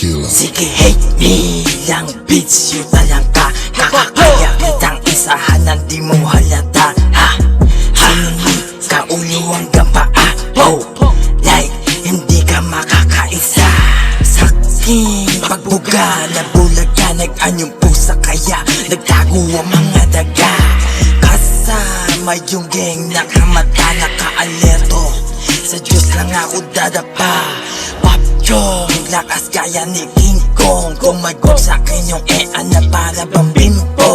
killer. Sige hate me lang bitch, yun na lang ka. Kakakaya kitang isahan ng di mo halata. Ha? Sinunod ka ulo hanggang paa. Oh, like hindi ka makakaisa. Saking pagbuga na bulaga, nag-anyong pusa kaya nagtago ang mga daga. Kasama yung gang nakamata, naka-alerto. Sa Diyos lang ako dadapa. Pop yung lakas gaya ni King Kong. Kumagod sa'kin yung na para bang bimbo.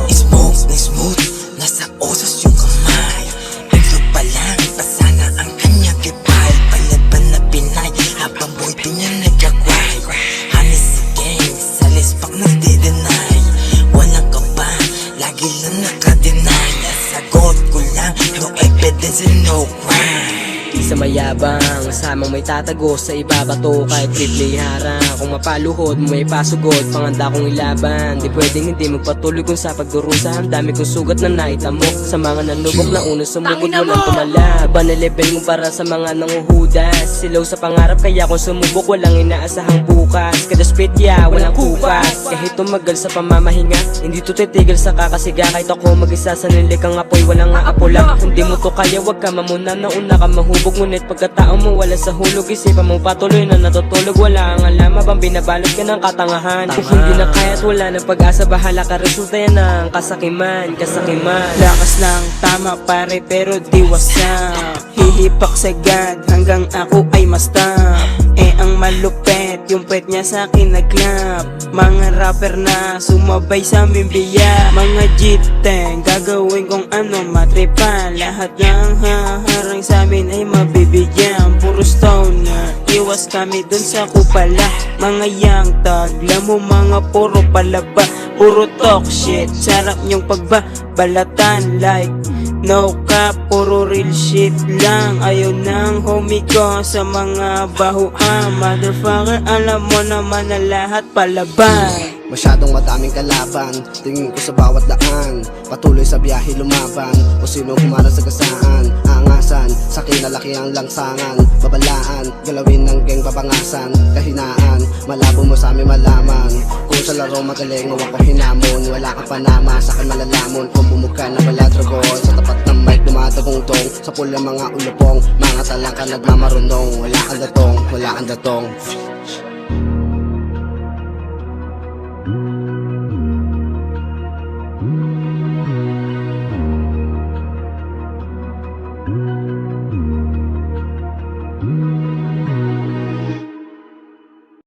Smoke na smooth, nasa osos yung kamay. Ito pa lang, pasana ang kanyang kipay. Palaban na Pinay, habang boy din niya nagkakway. Hamis si gang, sa lespak nagdi-deny. Walang kaba, lagi lang nakadenay. Nasagot ko lang, no evidence and no crime. Sa mayabang, samang may tatago sa ibabato. Kahit triple harang, kung mapaluhod mo may pasugot. Panganda kong ilaban, di pwedeng hindi magpatuloy kung sa pagdurusa. Ang dami kong sugat na naitamok sa mga nanubok na una sumugod walang tumala. Iba na level mo para sa mga nanguhudas. Silaw sa pangarap kaya kung sumubok walang inaasahang bukas. Kada spit walang kupas. Kahit tumagal sa pamamahinga, hindi to titigil sa kakasiga. Kahit ako mag-isa sa nilikang apoy walang aapula. Hindi mo to kaya wag ka mamuna, nauna ka mahubog. Ngunit pagkatao mo wala sa hulog, isipan mo patuloy na natutulog. Wala ang alam habang binabalot ka ng katangahan. Kung hindi na kaya't wala ng pag-asa, bahala ka, resulta yan ng kasakiman. Lakas lang tama pare pero di wasak. Hihipak sagad hanggang ako ay mastap. Ang malupet yung pet niya sa akin nag-clap. Mga rapper na sumabay sa aming biya. Mga jiteng gagawin kong ano matripan. Lahat ng haharang sa amin ay mabibigyan. Puro stoner, iwas kami dun sa kupala. Mga young thug, lamo mga puro palaba. Puro talk shit, sarap niyong pagbabalatan. Like no cap, puro real shit lang. Ayaw ng homie ko sa mga bahuan. Motherfucker, alam mo naman na lahat palaban. Masyadong madaming kalaban, tingin ko sa bawat daan. Patuloy sa biyahe lumaban, o sino humarang sa gasaan. Aangasan, sa kinalaki ang langsangan. Babalaan, galawin ng geng babangasan. Kahinaan, malabo mo sa amin malaman. Kung sa laro magaling mo ako hinamon. Wala ka panama, sa akin malalamon. Kung bumuka na wala dragon, sa tapat ng mic dumadagong-tong. Sa pula mga ulupong, mga talang ka nagmamarunong. Wala kang datong, wala kang datong.